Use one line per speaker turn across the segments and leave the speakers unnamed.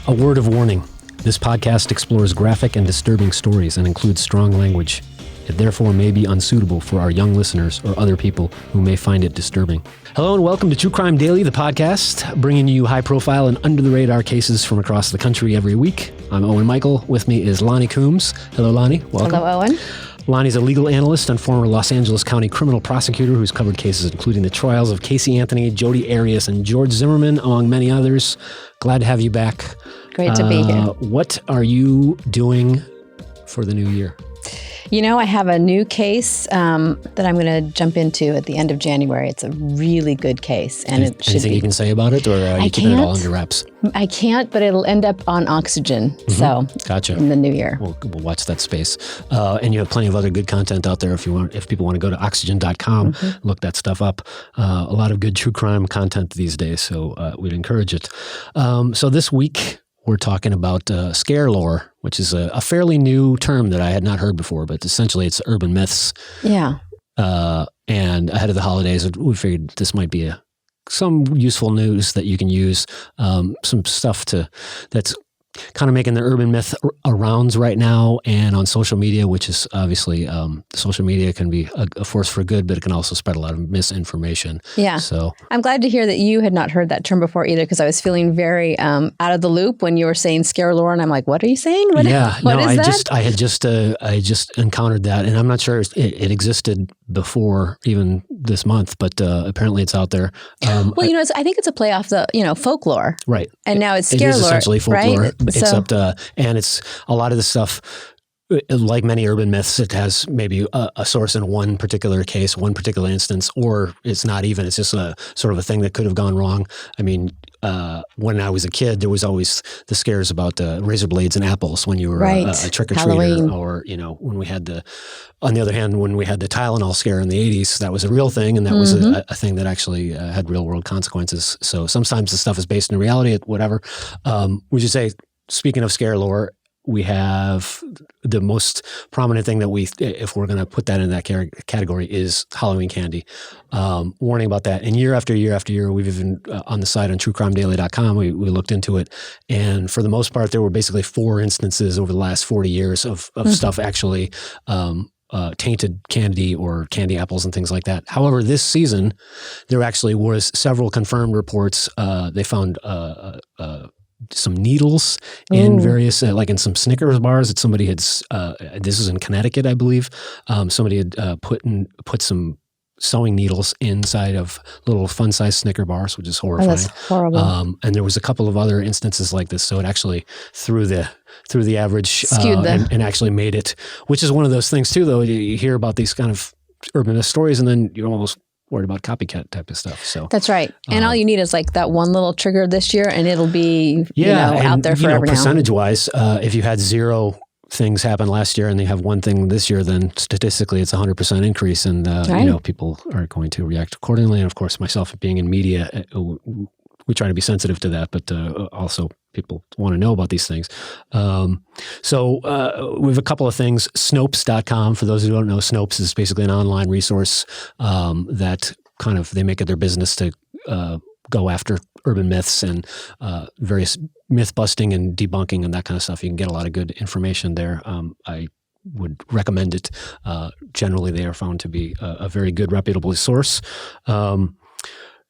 A word of warning. This podcast explores graphic and disturbing stories and includes strong language. It therefore may be unsuitable for our young listeners or other people who may find it disturbing. Hello and welcome to True Crime Daily, the podcast, bringing you high-profile and under-the-radar cases from across the country every week. I'm Owen Michael. With me is Loni Coombs. Hello, Loni. Welcome.
Hello, Owen.
Loni's a legal analyst and former Los Angeles County criminal prosecutor who's covered cases including the trials of Casey Anthony, Jodi Arias, and George Zimmerman, among many others. Glad to have you back.
Great to be here.
What are you doing for the new year?
You know, I have a new case that I'm going to jump into at the end of January. It's a really good case. And it should
Anything you can say about it, or are you keeping it all under wraps?
I can't, but it'll end up on Oxygen.
Mm-hmm.
So
gotcha.
In the new year.
We'll watch that space. And you have plenty of other good content out there if people want to go to oxygen.com, look that stuff up. A lot of good true crime content these days, so we'd encourage it. So this week, we're talking about Scarelore, which is a fairly new term that I had not heard before, but essentially it's urban myths.
Yeah.
And ahead of the holidays, we figured this might be some useful news that you can use, some stuff that's kind of making the urban myth rounds right now and on social media, which is obviously social media can be a force for good, but it can also spread a lot of misinformation.
Yeah.
So
I'm glad to hear that you had not heard that term before either, because I was feeling very out of the loop when you were saying Scarelore, and I'm like, what are you saying? What is that?
I just encountered that, and I'm not sure it existed before even this month, but apparently it's out there.
Well, I think it's a play off the folklore,
right?
And now it's Scarelore,
it is essentially folklore.
Right?
Except, and it's a lot of the stuff, like many urban myths, it has maybe a source in one particular case, one particular instance, or it's not even, it's just a sort of a thing that could have gone wrong. I mean, when I was a kid, there was always the scares about razor blades and apples when you were a trick-or-treater, or, when we had on the other hand, when we had the Tylenol scare in the 80s, that was a real thing, and that was a thing that actually had real-world consequences. So sometimes the stuff is based in reality, whatever. Would you say, speaking of Scarelore, we have the most prominent thing that if we're going to put that in that category, is Halloween candy. Warning about that. And year after year after year, we've even on the site on truecrimedaily.com, we looked into it. And for the most part, there were basically 4 instances over the last 40 years of stuff actually tainted candy or candy apples and things like that. However, this season, there actually was several confirmed reports. They found some needles in various, like in some Snickers bars that somebody had, this is in Connecticut, I believe, somebody had put some sewing needles inside of little fun-sized Snicker bars, which is horrifying.
Oh, that's horrible.
And there was a couple of other instances like this, so it actually threw the average and actually made it, which is one of those things too, though. You hear about these kind of urban myth stories, and then you're almost worried about copycat type of stuff. So
that's right. And all you need is like that one little trigger this year, and it'll be out there forever now.
Percentage-wise, if you had 0 things happen last year and they have 1 thing this year, then statistically it's 100% increase, and people are going to react accordingly. And of course, myself being in media, we try to be sensitive to that, but also people want to know about these things. So we have a couple of things. Snopes.com, for those who don't know, Snopes is basically an online resource that kind of, they make it their business to go after urban myths and various myth busting and debunking and that kind of stuff. You can get a lot of good information there. I would recommend it. Generally, they are found to be a very good, reputable source.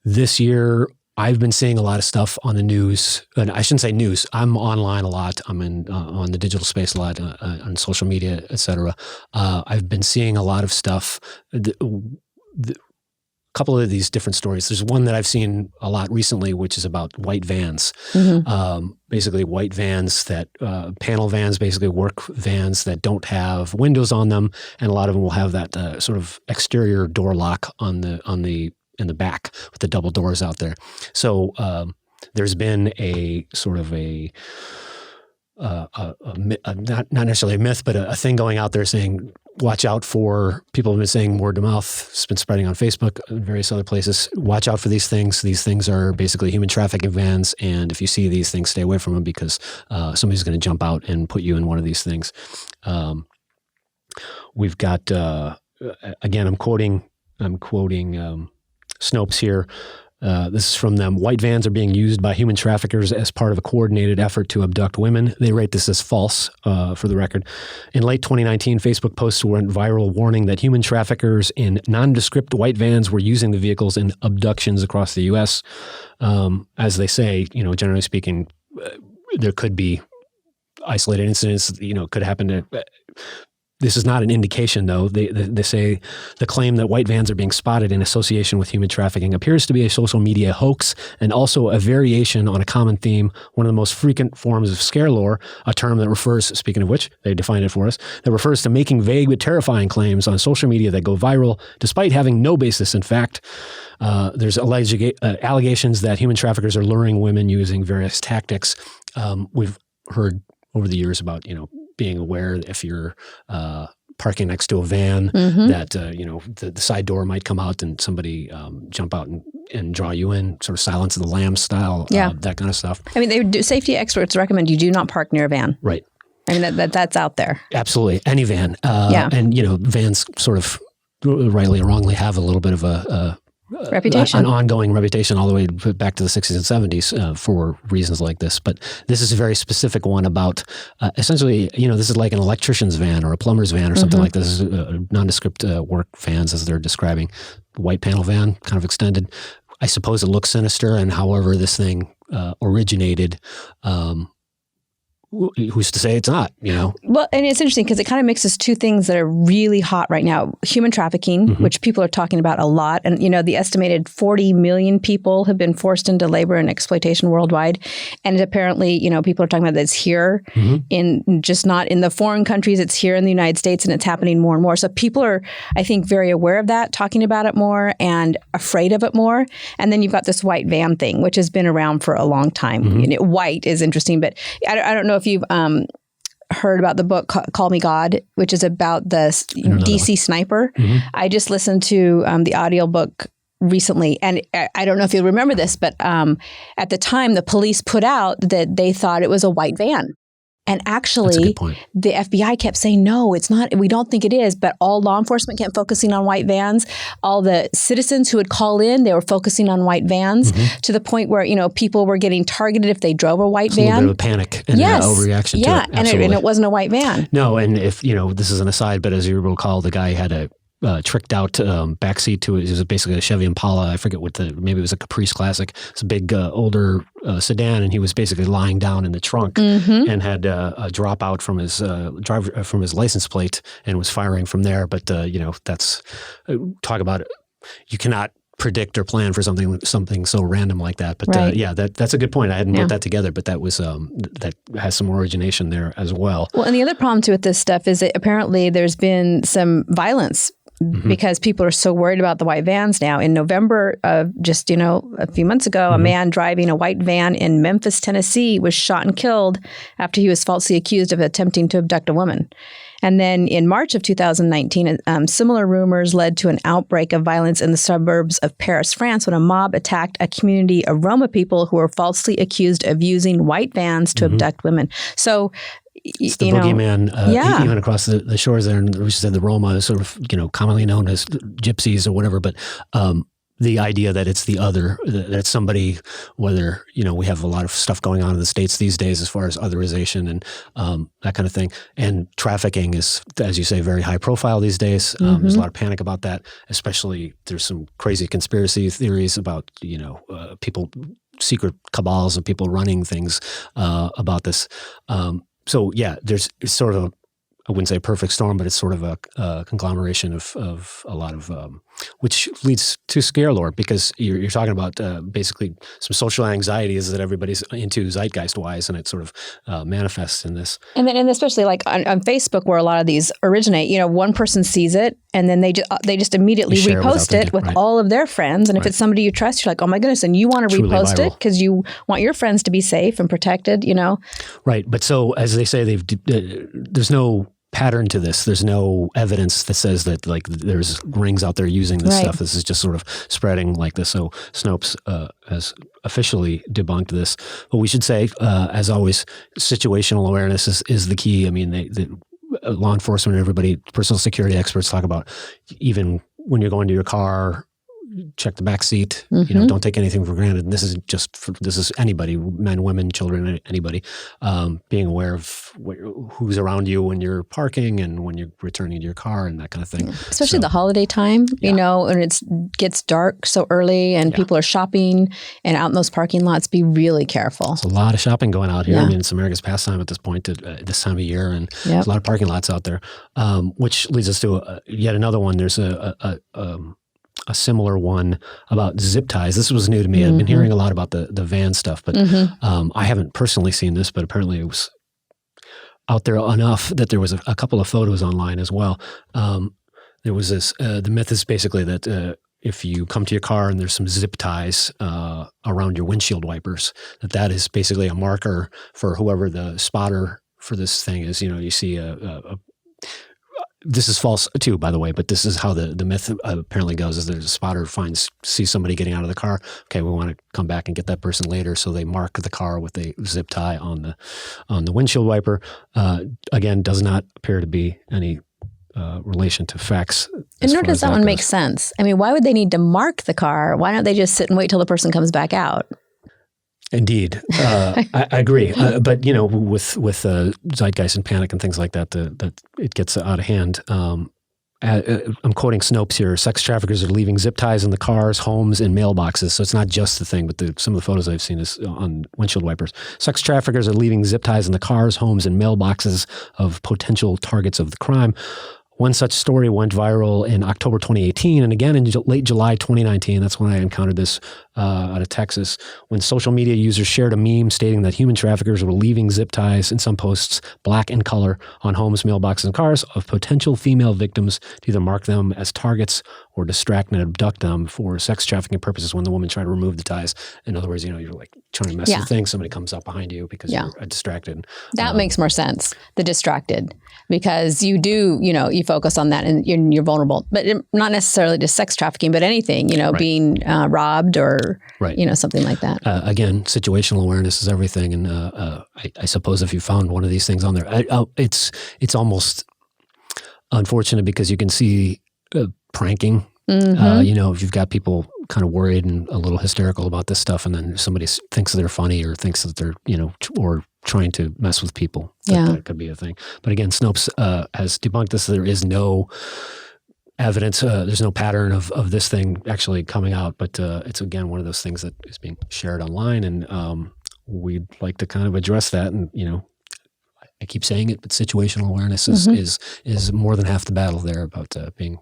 This year, I've been seeing a lot of stuff on the news, and I shouldn't say news. I'm online a lot. I'm on the digital space a lot, on social media, et cetera. I've been seeing a lot of stuff. A couple of these different stories. There's one that I've seen a lot recently, which is about white vans. Basically, white vans that panel vans, basically work vans that don't have windows on them, and a lot of them will have that sort of exterior door lock in the back with the double doors out there. So there's been a sort of not necessarily a myth, but a thing going out there saying, watch out for, people have been saying word of mouth, it's been spreading on Facebook and various other places, watch out for these things. These things are basically human trafficking vans, and if you see these things, stay away from them, because somebody's going to jump out and put you in one of these things. We've got, again, I'm quoting Snopes here. This is from them. White vans are being used by human traffickers as part of a coordinated effort to abduct women. They rate this as false, for the record. In late 2019, Facebook posts went viral warning that human traffickers in nondescript white vans were using the vehicles in abductions across the U.S. As they say, generally speaking, there could be isolated incidents, could happen to... This is not an indication, though. They say the claim that white vans are being spotted in association with human trafficking appears to be a social media hoax and also a variation on a common theme, one of the most frequent forms of Scarelore, a term that refers, speaking of which, they defined it for us, that refers to making vague but terrifying claims on social media that go viral despite having no basis in fact. There's allegations that human traffickers are luring women using various tactics. We've heard over the years about, being aware that if you're parking next to a van, that, the side door might come out and somebody jump out and draw you in, sort of Silence of the Lambs style, that kind of stuff. I
mean, safety experts recommend you do not park near a van.
Right.
I mean, that's out there.
Absolutely. Any van. And, vans sort of rightly or wrongly have a little bit of a
reputation,
an ongoing reputation all the way back to the 60s and 70s for reasons like this. But this is a very specific one about essentially, this is like an electrician's van or a plumber's van or something like this. Nondescript work vans, as they're describing. White panel van, kind of extended. I suppose it looks sinister, and however this thing originated, who's to say it's not,
Well, and it's interesting because it kind of mixes two things that are really hot right now. Human trafficking, which people are talking about a lot. And, the estimated 40 million people have been forced into labor and exploitation worldwide. And apparently, people are talking about that it's here in just not in the foreign countries. It's here in the United States, and it's happening more and more. So people are, I think, very aware of that, talking about it more and afraid of it more. And then you've got this white van thing, which has been around for a long time. White is interesting, but I don't know if you've heard about the book Call Me God, which is about the DC sniper. I just listened to the audiobook recently, and I don't know if you'll remember this, but at the time the police put out that they thought it was a white van. And actually, the FBI kept saying, no, it's not. We don't think it is. But all law enforcement kept focusing on white vans. All the citizens who would call in, they were focusing on white vans to the point where, people were getting targeted if they drove a white van.
A little bit of a panic and an overreaction to it.
And it wasn't a white van.
No, and if, this is an aside, but as you recall, the guy had a tricked out backseat to it. It was basically a Chevy Impala. I forget maybe it was a Caprice Classic. It's a big older sedan, and he was basically lying down in the trunk and had a dropout from his from his license plate and was firing from there. But that's talk about it. You cannot predict or plan for something so random like that. But that's a good point. I hadn't put that together, but that was that has some origination there as well.
Well, and the other problem too with this stuff is that apparently there's been some violence. Because people are so worried about the white vans now. In November of just, a few months ago, a man driving a white van in Memphis, Tennessee was shot and killed after he was falsely accused of attempting to abduct a woman. And then in March of 2019, similar rumors led to an outbreak of violence in the suburbs of Paris, France, when a mob attacked a community of Roma people who were falsely accused of using white vans to abduct women. So
it's the boogeyman, even across the shores there. And we said the Roma is sort of, commonly known as gypsies or whatever. But the idea that it's the other, that it's somebody, whether, we have a lot of stuff going on in the States these days as far as otherization and that kind of thing. And trafficking is, as you say, very high profile these days. There's a lot of panic about that, especially there's some crazy conspiracy theories about, people, secret cabals of people running things about this. So there's sort of, I wouldn't say a perfect storm, but it's sort of a conglomeration of a lot of, which leads to Scarelore, because you're talking about basically some social anxieties that everybody's into zeitgeist-wise, and it sort of manifests in this. And
especially like on Facebook, where a lot of these originate, one person sees it, and then they just immediately repost it with all of their friends. And if it's somebody you trust, you're like, oh my goodness, and you want to repost it because you want your friends to be safe and protected,
Right. But so, as they say, there's no pattern to this. There's no evidence that says that there's rings out there using this stuff. This is just sort of spreading like this. So Snopes has officially debunked this. But we should say, as always, situational awareness is the key. I mean, the law enforcement and everybody, personal security experts talk about, even when you're going to your car, check the back seat. Don't take anything for granted. And this is anybody, men, women, children, anybody, being aware of who's around you when you're parking and when you're returning to your car and that kind of thing.
Especially the holiday time, and it gets dark so early and people are shopping and out in those parking lots. Be really careful.
There's a lot of shopping going out here. I mean, it's America's pastime at this point, this time of year, and there's a lot of parking lots out there, which leads us to yet another one. There's a similar one about zip ties. This was new to me. I've been hearing a lot about the van stuff, but I haven't personally seen this, but apparently it was out there enough that there was a couple of photos online as well. There was this, the myth is basically that if you come to your car and there's some zip ties around your windshield wipers, that is basically a marker for whoever the spotter for this thing is. You see this is false too, by the way, but this is how the myth apparently goes: is there's a spotter sees somebody getting out of the car. Okay, we want to come back and get that person later, so they mark the car with a zip tie on the windshield wiper. Again, does not appear to be any relation to facts.
And nor does that one make sense. I mean, why would they need to mark the car? Why don't they just sit and wait till the person comes back out?
Indeed. I agree. But, with zeitgeist and panic and things like that, that it gets out of hand. I'm quoting Snopes here. Sex traffickers are leaving zip ties in the cars, homes, and mailboxes. So it's not just the thing, but some of the photos I've seen is on windshield wipers. Sex traffickers are leaving zip ties in the cars, homes, and mailboxes of potential targets of the crime. One such story went viral in October 2018 and again in late July 2019. That's when I encountered this out of Texas, when social media users shared a meme stating that human traffickers were leaving zip ties in some posts, black in color, on homes, mailboxes, and cars of potential female victims to either mark them as targets or distract and abduct them for sex trafficking purposes when the woman tried to remove the ties. In other words, you're like trying to mess with things. Somebody comes up behind you because you're distracted.
That makes more sense, the distracted, because you do, you focus on that and you're vulnerable, but not necessarily just sex trafficking, but anything, being robbed or, something like that.
Again, situational awareness is everything. And I suppose if you found one of these things on there, it's almost unfortunate because you can see pranking. If you've got people kind of worried and a little hysterical about this stuff, and then somebody thinks they're funny or thinks that they're, or trying to mess with people. That could be a thing. But again, Snopes has debunked this. There is no evidence. There's no pattern of this thing actually coming out. But it's, again, one of those things that is being shared online. And we'd like to kind of address that. And, I keep saying it, but situational awareness is more than half the battle there about being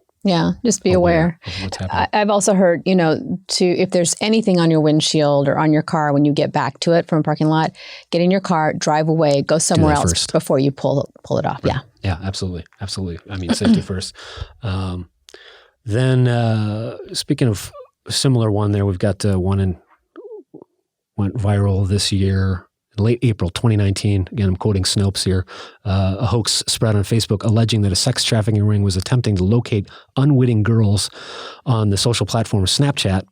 just be aware
of what's happening.
I've also heard, if there's anything on your windshield or on your car when you get back to it from a parking lot, get in your car, drive away, go somewhere else first before you pull it off. Right.
Yeah, absolutely. I mean, safety first. Then speaking of a similar one there, we've got one went viral this year. Late April 2019, again, I'm quoting Snopes here, a hoax spread on Facebook alleging that a sex trafficking ring was attempting to locate unwitting girls on the social platform Snapchat.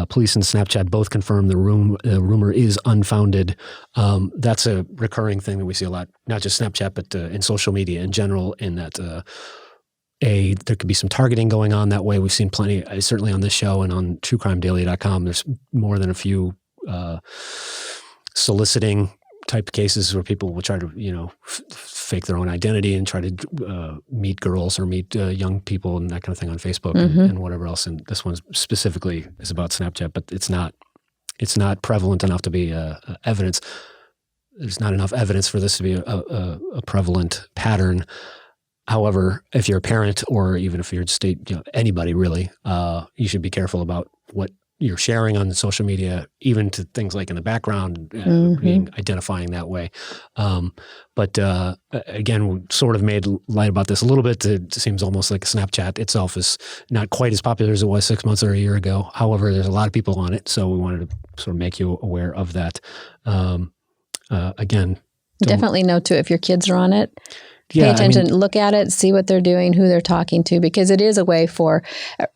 Police and Snapchat both confirmed the rumor is unfounded. That's a recurring thing that we see a lot, not just Snapchat, but in social media in general, in that there could be some targeting going on that way. We've seen plenty, certainly on this show and on truecrimedaily.com, there's more than a few soliciting type cases where people will try to, fake their own identity and try to meet girls or meet young people and that kind of thing on Facebook and whatever else. And this one specifically is about Snapchat, but it's not prevalent enough to be evidence. There's not enough evidence for this to be a prevalent pattern. However, if you're a parent or even if you're just anybody really, you should be careful about what you're sharing on social media, even to things like in the background, being identifying that way. But again, we sort of made light about this a little bit. It seems almost like Snapchat itself is not quite as popular as it was 6 months or a year ago. However, there's a lot of people on it, so we wanted to sort of make you aware of that. Again,
definitely know too if your kids are on it. Pay attention, look at it, see what they're doing, who they're talking to, because it is a way for,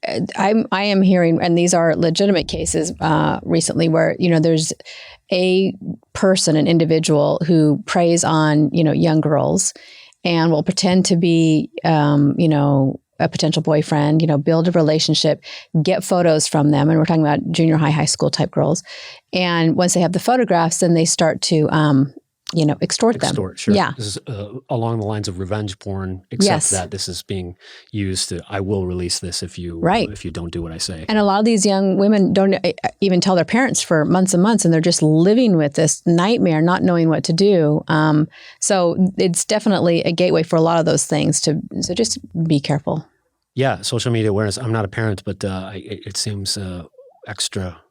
I am hearing, and these are legitimate cases recently where, there's a person, an individual who preys on, young girls and will pretend to be, a potential boyfriend, build a relationship, get photos from them. And we're talking about junior high school type girls. And once they have the photographs, then they start to, extort them.
Sure.
Yeah.
This is along the lines of revenge porn, except that this is being used to, I will release this if you don't do what I say.
And a lot of these young women don't even tell their parents for months and months, and they're just living with this nightmare, not knowing what to do. So it's definitely a gateway for a lot of those things. So just be careful.
Yeah, social media awareness. I'm not a parent, but it seems extra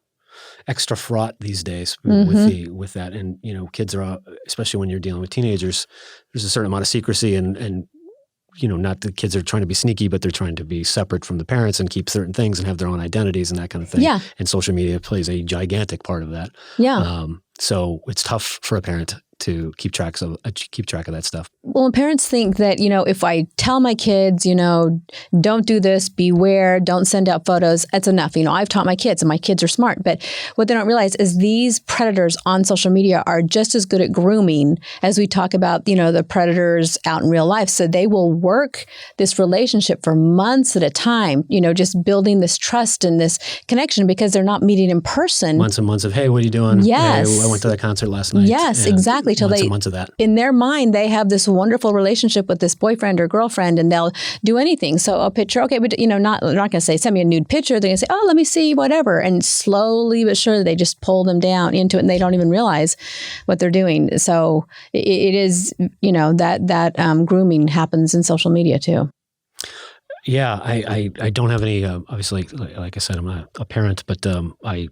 fraught these days with that. And, kids are, especially when you're dealing with teenagers, there's a certain amount of secrecy and not the kids are trying to be sneaky, but they're trying to be separate from the parents and keep certain things and have their own identities and that kind of thing. Yeah. And social media plays a gigantic part of that.
Yeah.
So it's tough for a parent to keep track of that stuff.
Well, parents think that, if I tell my kids, don't do this, beware, don't send out photos, that's enough. I've taught my kids and my kids are smart. But what they don't realize is these predators on social media are just as good at grooming as we talk about, the predators out in real life. So they will work this relationship for months at a time, just building this trust and this connection because they're not meeting in person.
Months and months of, hey, what are you doing?
Yes.
Hey, I went to that concert last night.
Yes, exactly. Till
months of that.
In their mind, they have this wonderful relationship with this boyfriend or girlfriend, and they'll do anything. So a picture, okay, but they're not going to say, send me a nude picture. They're going to say, oh, let me see, whatever. And slowly but surely, they just pull them down into it, and they don't even realize what they're doing. So it is, that grooming happens in social media too.
Yeah, I don't have any, obviously, like I said, I'm not a parent, but I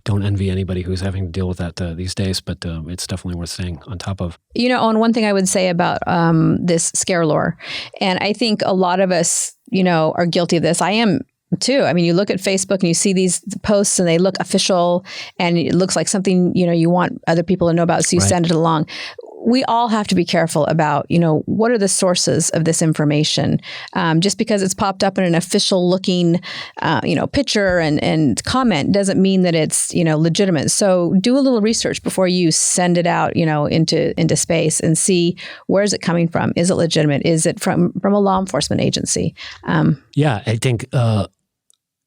don't envy anybody who's having to deal with that these days, but it's definitely worth staying on top of.
Owen, one thing I would say about this Scarelore, and I think a lot of us, are guilty of this. I am too. I mean, you look at Facebook and you see these posts and they look official and it looks like something, you want other people to know about, so you send it along. We all have to be careful about, what are the sources of this information? Just because it's popped up in an official looking, picture and comment doesn't mean that it's, legitimate. So do a little research before you send it out, into space and see, where is it coming from? Is it legitimate? Is it from a law enforcement agency?
Yeah, I think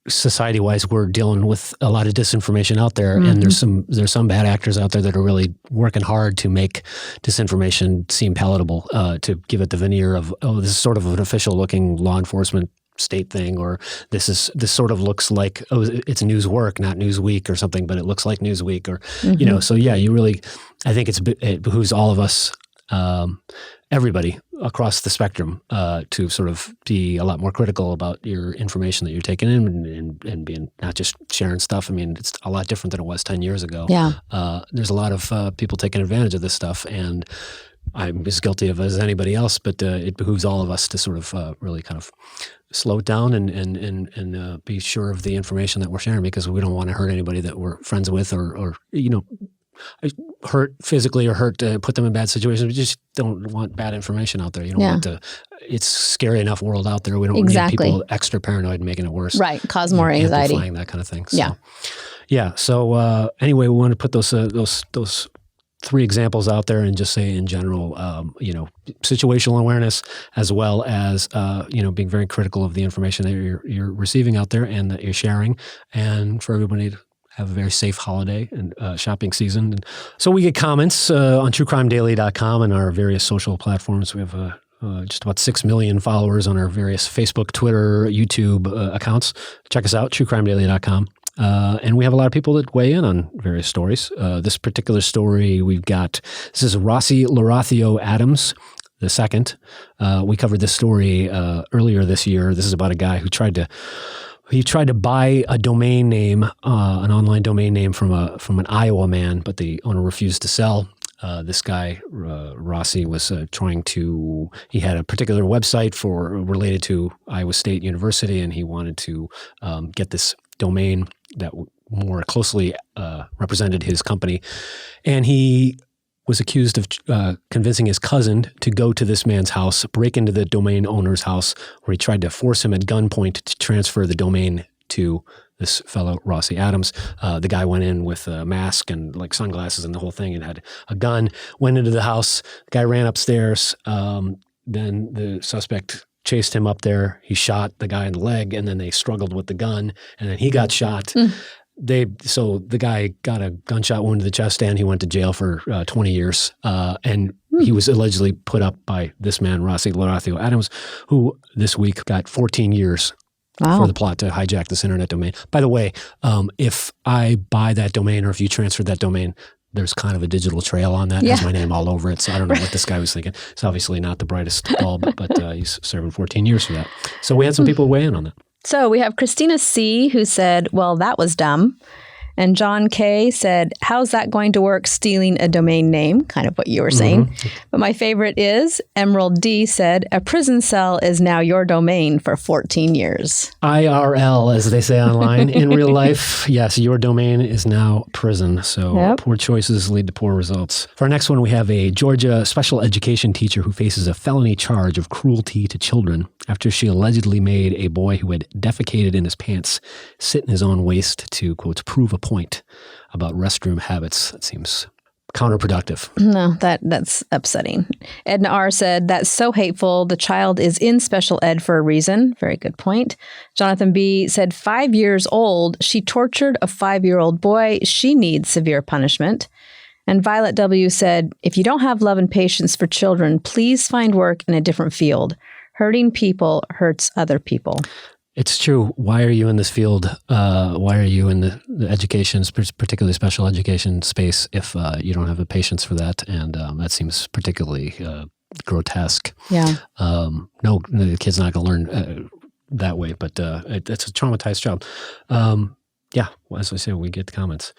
society-wise, we're dealing with a lot of disinformation out there, and there's some bad actors out there that are really working hard to make disinformation seem palatable, to give it the veneer of, oh, this is sort of an official-looking law enforcement state thing, or this sort of looks like, oh, it's Newswork, not Newsweek or something, but it looks like Newsweek, or So yeah, I think it behooves all of us. Everybody across the spectrum to sort of be a lot more critical about your information that you're taking in and being not just sharing stuff. I mean, it's a lot different than it was 10 years ago.
Yeah.
There's a lot of people taking advantage of this stuff, and I'm as guilty of it as anybody else, but it behooves all of us to sort of really kind of slow it down and be sure of the information that we're sharing, because we don't want to hurt anybody that we're friends with or hurt physically or put them in bad situations. We just don't want bad information out there. You don't want to. It's scary enough world out there. We don't need people extra paranoid and making it worse.
Right, cause more anxiety,
amplifying that kind of thing. So, yeah. So anyway, we want to put those three examples out there and just say in general, situational awareness, as well as being very critical of the information that you're receiving out there and that you're sharing, and for everybody to have a very safe holiday and shopping season. And so we get comments on truecrimedaily.com and our various social platforms. We have just about 6 million followers on our various Facebook, Twitter, YouTube accounts. Check us out, truecrimedaily.com. And we have a lot of people that weigh in on various stories. This particular story this is Rossi Adams the second. We covered this story earlier this year. This is about a guy who tried to buy a domain name, an online domain name from an Iowa man, but the owner refused to sell. This guy, Rossi, was he had a particular website related to Iowa State University, and he wanted to get this domain that more closely represented his company. And he was accused of convincing his cousin to go to this man's house, break into the domain owner's house, where he tried to force him at gunpoint to transfer the domain to this fellow, Rossi Adams. The guy went in with a mask and like sunglasses and the whole thing and had a gun, went into the house. The guy ran upstairs. Then the suspect chased him up there. He shot the guy in the leg, and then they struggled with the gun, and then he got shot. So the guy got a gunshot wound to the chest, and he went to jail for 20 years. And he was allegedly put up by this man, Rossi Adams, who this week got 14 years for the plot to hijack this internet domain. By the way, if I buy that domain or if you transfer that domain, there's kind of a digital trail on that. It has my name all over it. So I don't know what this guy was thinking. It's obviously not the brightest bulb, but he's serving 14 years for that. So we had some people weigh in on that. So
we have Christina C. who said, well, that was dumb. And John K. said, how's that going to work, stealing a domain name? Kind of what you were saying. But my favorite is Emerald D. said, a prison cell is now your domain for 14 years.
IRL, as they say online. In real life, yes, your domain is now prison. So poor choices lead to poor results. For our next one, we have a Georgia special education teacher who faces a felony charge of cruelty to children after she allegedly made a boy who had defecated in his pants sit in his own waste to, quote, prove a point about restroom habits. That seems counterproductive.
No, that's upsetting. Edna R. said, that's so hateful. The child is in special ed for a reason. Very good point. Jonathan B. said, 5 years old. She tortured a 5-year-old boy. She needs severe punishment. And Violet W. said, if you don't have love and patience for children, please find work in a different field. Hurting people hurts other people.
It's true. Why are you in this field? Why are you in the education, particularly special education space, if you don't have the patience for that? And that seems particularly grotesque.
Yeah.
No, the kid's not going to learn that way, but it's a traumatized child. Well, as I say, we get the comments.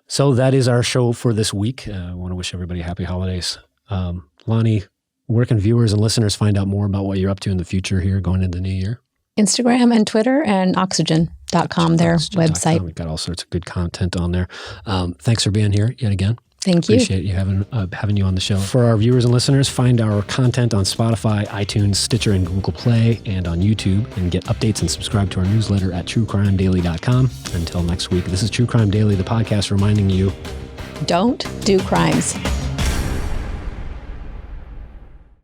So that is our show for this week. I want to wish everybody happy holidays. Loni, where can viewers and listeners find out more about what you're up to in the future here going into the new year?
Instagram and Twitter and oxygen.com, their website.
We've got all sorts of good content on there. Thanks for being here yet again.
Thank you.
Appreciate you having you on the show. For our viewers and listeners, find our content on Spotify, iTunes, Stitcher, and Google Play, and on YouTube, and get updates and subscribe to our newsletter at truecrimedaily.com. Until next week, this is True Crime Daily, the podcast reminding you,
don't do crimes.